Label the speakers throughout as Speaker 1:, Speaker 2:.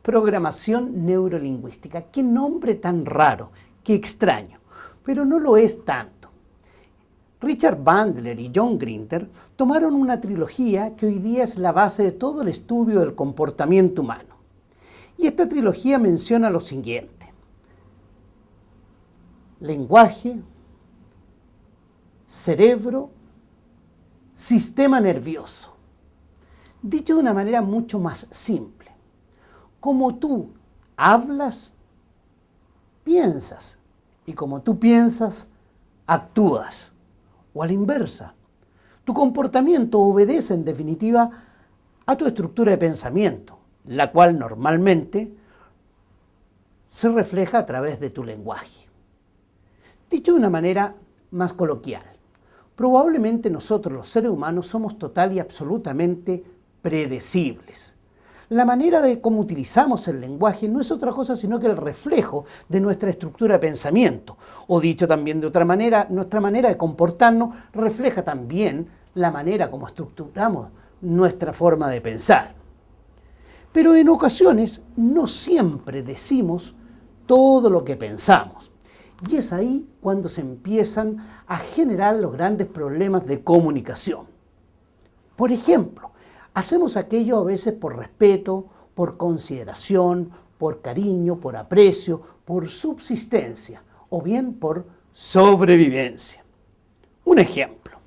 Speaker 1: Programación neurolingüística. Qué nombre tan raro, qué extraño, pero no lo es tanto. Richard Bandler y John Grinder tomaron una trilogía que hoy día es la base de todo el estudio del comportamiento humano. Y esta trilogía menciona lo siguiente: lenguaje, cerebro, sistema nervioso. Dicho de una manera mucho más simple, como tú hablas, piensas, y como tú piensas, actúas. O a la inversa, tu comportamiento obedece en definitiva a tu estructura de pensamiento, la cual normalmente se refleja a través de tu lenguaje. Dicho de una manera más coloquial, probablemente nosotros los seres humanos somos total y absolutamente predecibles. La manera de cómo utilizamos el lenguaje no es otra cosa sino que el reflejo de nuestra estructura de pensamiento. O dicho también de otra manera, nuestra manera de comportarnos refleja también la manera como estructuramos nuestra forma de pensar. Pero en ocasiones no siempre decimos todo lo que pensamos. Y es ahí cuando se empiezan a generar los grandes problemas de comunicación. Por ejemplo, hacemos aquello a veces por respeto, por consideración, por cariño, por aprecio, por subsistencia o bien por sobrevivencia. Un ejemplo.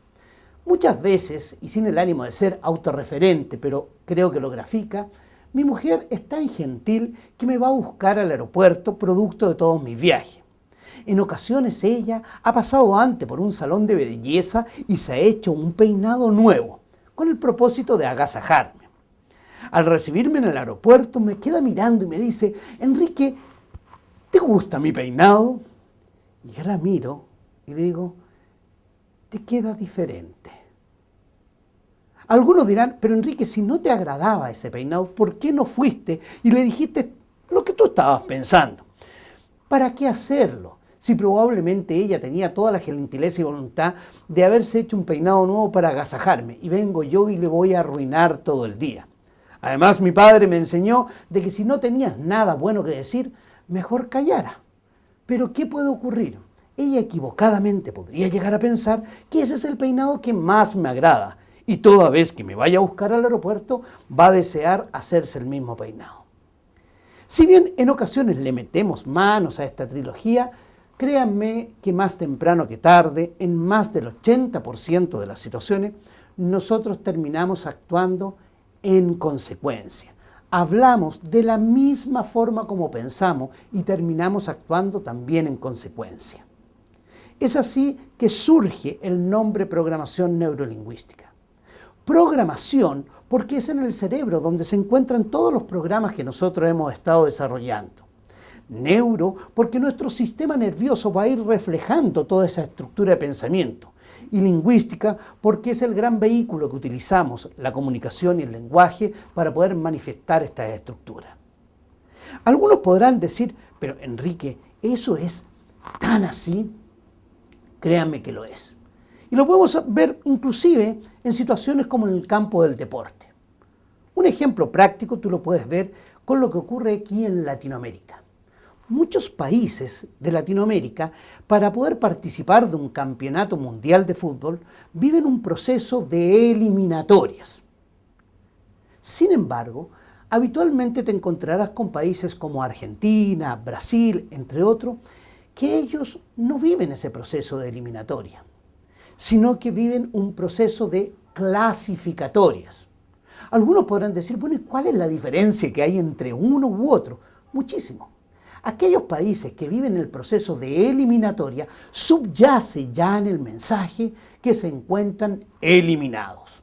Speaker 1: Muchas veces, y sin el ánimo de ser autorreferente, pero creo que lo grafica, mi mujer es tan gentil que me va a buscar al aeropuerto producto de todos mis viajes. En ocasiones ella ha pasado antes por un salón de belleza y se ha hecho un peinado nuevo, con el propósito de agasajarme. Al recibirme en el aeropuerto me queda mirando y me dice: Enrique, ¿te gusta mi peinado? Y yo la miro y le digo: te queda diferente. Algunos dirán: pero Enrique, si no te agradaba ese peinado, ¿por qué no fuiste y le dijiste lo que tú estabas pensando? ¿Para qué hacerlo? Si probablemente ella tenía toda la gentileza y voluntad de haberse hecho un peinado nuevo para agasajarme, y vengo yo y le voy a arruinar todo el día. Además, mi padre me enseñó de que si no tenías nada bueno que decir, mejor callara. Pero ¿qué puede ocurrir? Ella equivocadamente podría llegar a pensar que ese es el peinado que más me agrada, y toda vez que me vaya a buscar al aeropuerto va a desear hacerse el mismo peinado. Si bien en ocasiones le metemos manos a esta trilogía, créanme que más temprano que tarde, en más del 80% de las situaciones, nosotros terminamos actuando en consecuencia. Hablamos de la misma forma como pensamos y terminamos actuando también en consecuencia. Es así que surge el nombre programación neurolingüística. Programación porque es en el cerebro donde se encuentran todos los programas que nosotros hemos estado desarrollando. Neuro, porque nuestro sistema nervioso va a ir reflejando toda esa estructura de pensamiento. Y lingüística, porque es el gran vehículo que utilizamos, la comunicación y el lenguaje, para poder manifestar esta estructura. Algunos podrán decir: pero Enrique, ¿eso es tan así? Créanme que lo es. Y lo podemos ver inclusive en situaciones como en el campo del deporte. Un ejemplo práctico tú lo puedes ver con lo que ocurre aquí en Latinoamérica. Muchos países de Latinoamérica, para poder participar de un campeonato mundial de fútbol, viven un proceso de eliminatorias. Sin embargo, habitualmente te encontrarás con países como Argentina, Brasil, entre otros, que ellos no viven ese proceso de eliminatoria, sino que viven un proceso de clasificatorias. Algunos podrán decir: bueno, ¿y cuál es la diferencia que hay entre uno u otro? Muchísimo. Aquellos países que viven el proceso de eliminatoria subyace ya en el mensaje que se encuentran eliminados.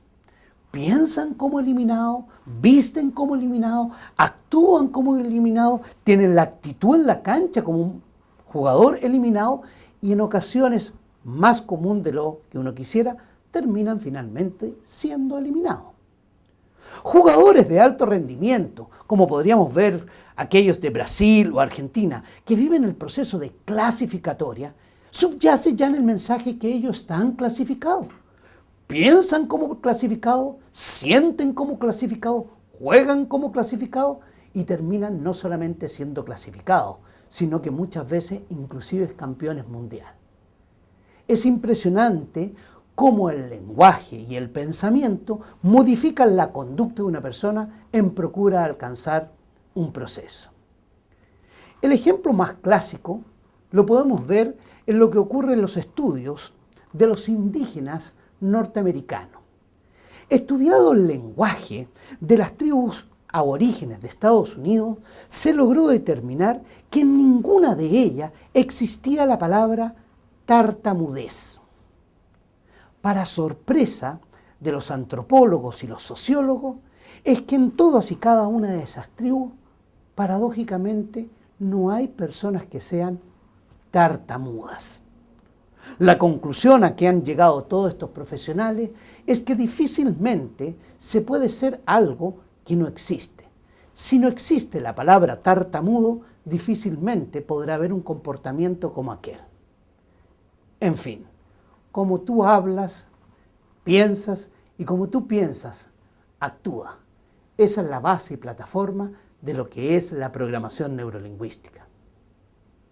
Speaker 1: Piensan como eliminados, visten como eliminados, actúan como eliminados, tienen la actitud en la cancha como un jugador eliminado y en ocasiones, más común de lo que uno quisiera, terminan finalmente siendo eliminados. Jugadores de alto rendimiento, como podríamos ver aquellos de Brasil o Argentina, que viven el proceso de clasificatoria, subyace ya en el mensaje que ellos están clasificados. Piensan como clasificados, sienten como clasificados, juegan como clasificados y terminan no solamente siendo clasificados, sino que muchas veces inclusive campeones mundiales. Es impresionante cómo el lenguaje y el pensamiento modifican la conducta de una persona en procura de alcanzar un proceso. El ejemplo más clásico lo podemos ver en lo que ocurre en los estudios de los indígenas norteamericanos. Estudiado el lenguaje de las tribus aborígenes de Estados Unidos, se logró determinar que en ninguna de ellas existía la palabra tartamudez. Para sorpresa de los antropólogos y los sociólogos, es que en todas y cada una de esas tribus, paradójicamente, no hay personas que sean tartamudas. La conclusión a que han llegado todos estos profesionales es que difícilmente se puede ser algo que no existe. Si no existe la palabra tartamudo, difícilmente podrá haber un comportamiento como aquel. En fin, como tú hablas, piensas y como tú piensas, actúa. Esa es la base y plataforma de lo que es la programación neurolingüística.